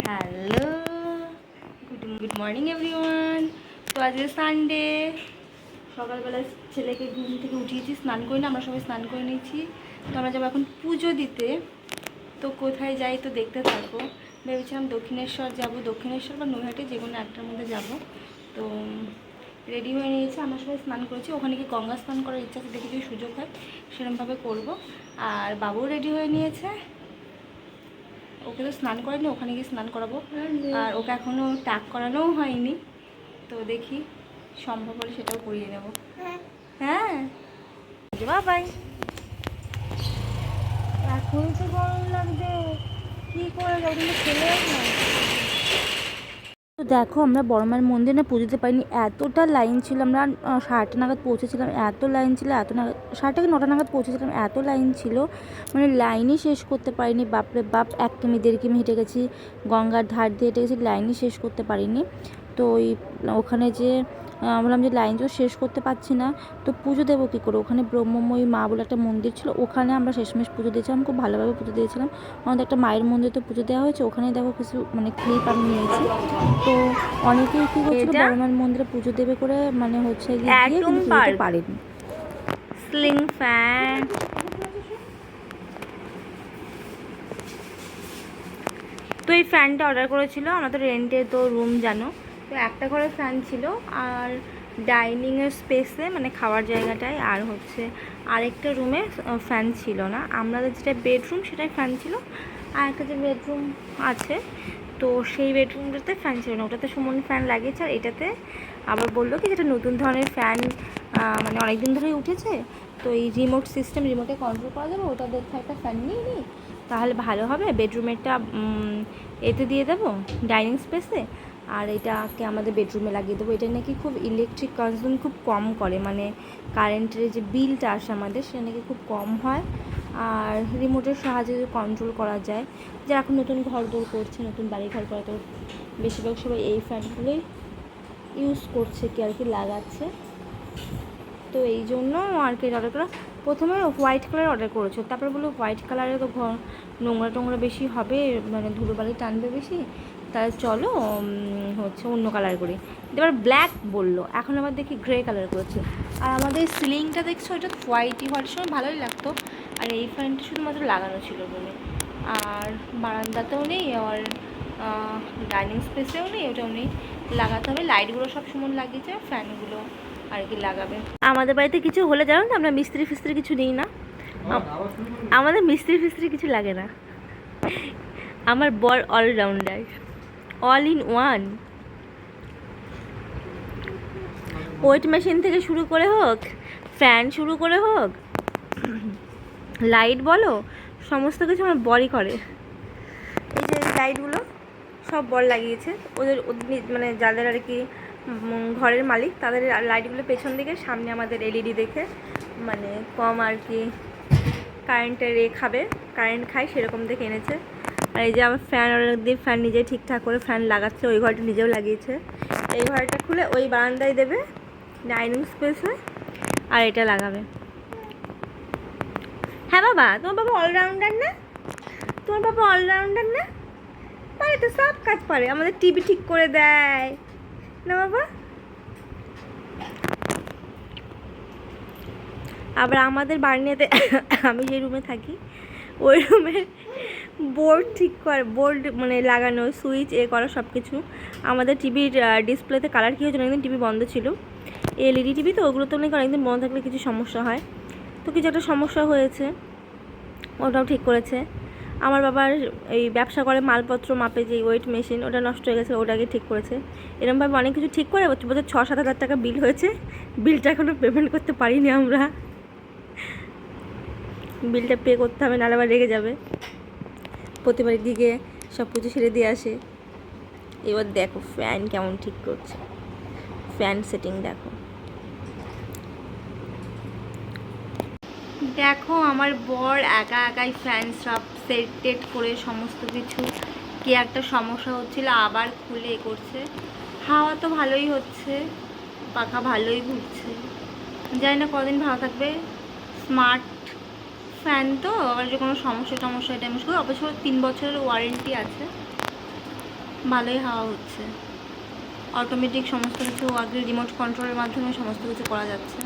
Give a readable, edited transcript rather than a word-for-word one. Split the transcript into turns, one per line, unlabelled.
Hello, good morning everyone. তো আজকে Sunday, সকালবেলা ছেলেকে ঘুম থেকে উঠিয়েছি, স্নান করে না, আমরা সবাই স্নান করে নিয়েছি। তো আমরা যাবো এখন পুজো দিতে। তো কোথায় যাই তো দেখতে থাকবো। ভেবেছিলাম দক্ষিণেশ্বর যাব, দক্ষিণেশ্বর বা নৈহাটি, যে কোনো একটার মধ্যে যাব। তো রেডি হয়ে নিয়েছি, আমরা সবাই স্নান করেছি। ওখানে কি গঙ্গা স্নান করার ইচ্ছা আছে, দেখি যদি সুযোগ হয় সেরকমভাবে করবো। আর বাবুও রেডি হয়ে নিয়েছে, ওকে তো স্নান করাইনি, ওখানে গিয়ে স্নান করাবো। আর ওকে এখনও টাক করানোও হয়নি, তো দেখি সম্ভব হলে সেটাও করিয়ে নেব। হ্যাঁ বাবাই, এখনই তো গরম লাগবে, কী করে যাবো, কিন্তু ছেলে না। তো দেখো, আমরা বড়মার মন্দিরে না পুজোতে পারিনি, এতটা লাইন ছিল। আমরা 8:30 নাগাদ পৌঁছেছিলাম, এত লাইন ছিল, এত নাগাদ 8:30 থেকে 9টা নাগাদ পৌঁছেছিলাম, এত লাইন ছিল, মানে লাইনই শেষ করতে পারিনি। বাপরে বাপ, 1 কিমি 1.5 কিমি হেঁটে গেছি, গঙ্গার ধার দিয়ে হেঁটে গেছি, লাইনই শেষ করতে পারিনি। তো ওখানে যে বললাম যে লাইন তো শেষ করতে পারছি না, তো পুজো দেবো কী করে। ওখানে ব্রহ্মময়ী মা বলে একটা মন্দির ছিল, ওখানে আমরা শেষমেশ পুজো দিয়েছিলাম, খুব ভালোভাবে পুজো দিয়েছিলাম। আমাদের একটা মায়ের মন্দিরে তো পুজো দেওয়া হয়েছে, ওখানেই দেখো কিছু মানে ক্লিপ আমি নিয়েছি। তো অনেকেই কী করছিল, বড়মার মন্দিরে পুজো দেবে করে মানে হচ্ছে গিয়ে কিন্তু পুজোতে পারেনি। স্লিং ফ্যান, তো এই ফ্যানটা অর্ডার করেছিল, আমরা তো রেন্টে তো রুম জানো, তো একটা ঘরে ফ্যান ছিল, আর ডাইনিংয়ের স্পেসে মানে খাওয়ার জায়গাটায় আর হচ্ছে আরেকটা রুমে ফ্যান ছিল না। আমাদের যেটা বেডরুম সেটাই ফ্যান ছিল, আর একটা যে বেডরুম আছে তো সেই বেডরুমটাতে ফ্যান ছিল না, ওটাতে সুমন ফ্যান লাগিয়েছে। আর এটাতে আবার বললো কি যেটা নতুন ধরনের ফ্যান, মানে অনেক দিন ধরেই উঠেছে, তো এই রিমোট সিস্টেম, রিমোটে কন্ট্রোল করা যাবে, ওটা দেখে একটা ফ্যান নিয়ে নিই তাহলে ভালো হবে। বেডরুমেরটা এতে দিয়ে দেবো ডাইনিং স্পেসে, আর এটাকে আমাদের বেডরুমে লাগিয়ে দেবো। এটা নাকি খুব ইলেকট্রিক কনজিউম খুব কম করে, মানে কারেন্টের যে বিলটা আসে আমাদের সেটা নাকি খুব কম হয়, আর রিমোটের সাহায্যে কন্ট্রোল করা যায়। যে এখন নতুন ঘর দৌড় করছে, নতুন বাড়ি ঘর করে, তো বেশিরভাগ সবাই এই ফ্যানগুলোই ইউজ করছে কি আর কি, লাগাচ্ছে। তো এই জন্য আর কি অর্ডার করা। প্রথমে হোয়াইট কালার অর্ডার করেছো, তারপরে বললো হোয়াইট কালারে তো নোংরা টোংরা বেশি হবে, মানে ধুলোবালি টানবে বেশি, তাহলে চলো হচ্ছে অন্য কালার করি। এবার ব্ল্যাক বললো, এখন আবার দেখি গ্রে কালার করেছে। আর আমাদের সিলিংটা দেখছো, এটা হোয়াইটের সময় ভালোই লাগতো, আর এই ফ্যানটা শুধুমাত্র লাগানো ছিল বলে। আর বারান্দাতেও নেই, আর ডাইনিং স্পেসেও নেই, ওটাও নেই, লাগাতে হবে। লাইটগুলো সব সময় লাগিয়েছে, ফ্যানগুলো আর কি লাগাবে। আমাদের বাড়িতে কিছু হলে জানো তো, আমরা মিস্ত্রি ফিস্ত্রি কিছু নিই না, আমাদের মিস্ত্রি ফিস্ত্রি কিছু লাগে না। আমার বর allrounder, all in one. Weight machine থেকে শুরু করে হোক, ফ্যান শুরু করে হোক, লাইট বলো, সমস্ত কিছু আমার বরই করে। এই যে লাইটগুলো সব বর লাগিয়েছে, ওদের মানে যাদের আর কি ঘরের মালিক, তাদের লাইটগুলো পেছন দিকে, সামনে আমাদের এলইডি দেখে, মানে কম আর কি কারেন্টের কারেন্ট খায় সেরকম দেখে এনেছে। আর এই যে আমার ফ্যান অর্ডার দিয়ে ফ্যান নিজে ঠিকঠাক করে ফ্যান লাগাচ্ছে, ওই ঘরটা নিজেও লাগিয়েছে। এই ঘরটা খুলে ওই বারান্দায় দেবে ডাইনিং স্পেসে, আর এটা লাগাবে। হ্যাঁ বাবা, তোমার বাবা অলরাউন্ডার না, তোমার বাবা অলরাউন্ডার না, পারে তো, সব কাজ পারে। আমাদের টিভি ঠিক করে দেয় না বাবা। আবার আমাদের বাড়িতে আমি যে রুমে থাকি ওই রুমের বোর্ড ঠিক করে, বোর্ড মানে লাগানো, সুইচ করা সব কিছু। আমাদের টিভির ডিসপ্লেতে কালার কী হয়েছিল, অনেকদিন টিভি বন্ধ ছিল, এলইডি টিভি, তো ওগুলো তো নাকি অনেকদিন বন্ধ থাকলে কিছু সমস্যা হয়, তো কিছু একটা সমস্যা হয়েছে, ওটাও ঠিক করেছে। আমার বাবার এই ব্যবসা করে মালপত্র মাপে যে ওয়েট মেশিন, ওটা নষ্ট হয়ে গেছে, ওটাকে ঠিক করেছে। এরকমভাবে অনেক কিছু ঠিক করে বছর 6-7 হাজার টাকা বিল হয়েছে, বিলটা এখনও পেমেন্ট করতে পারিনি আমরা, বিলটা পে করতে হবে, নাহলে আবার রেগে যাবে। প্রতিবার দিকে সব কিছু ছেড়ে দিয়ে আসে। এবার দেখো ফ্যান কেমন ঠিক করছে, ফ্যান সেটিং দেখো। দেখো আমার বর একা একাই ফ্যান সব সেট করে সমস্ত কিছু, কি একটা সমস্যা হচ্ছিল আবার খুলে করছে। হাওয়া তো ভালোই হচ্ছে, পাখা ভালোই ঘুরছে, জানি না কদিন ভালো থাকবে। স্মার্ট ফ্যান তো, আবার যে কোনো সমস্যা এটা মুশকিল। অবশ্য 3 বছরের ওয়ারেন্টি আছে, ভালোই হাওয়া হচ্ছে। অটোমেটিক সমস্ত কিছু আগে রিমোট কন্ট্রোলের মাধ্যমে সমস্ত কিছু করা যাচ্ছে।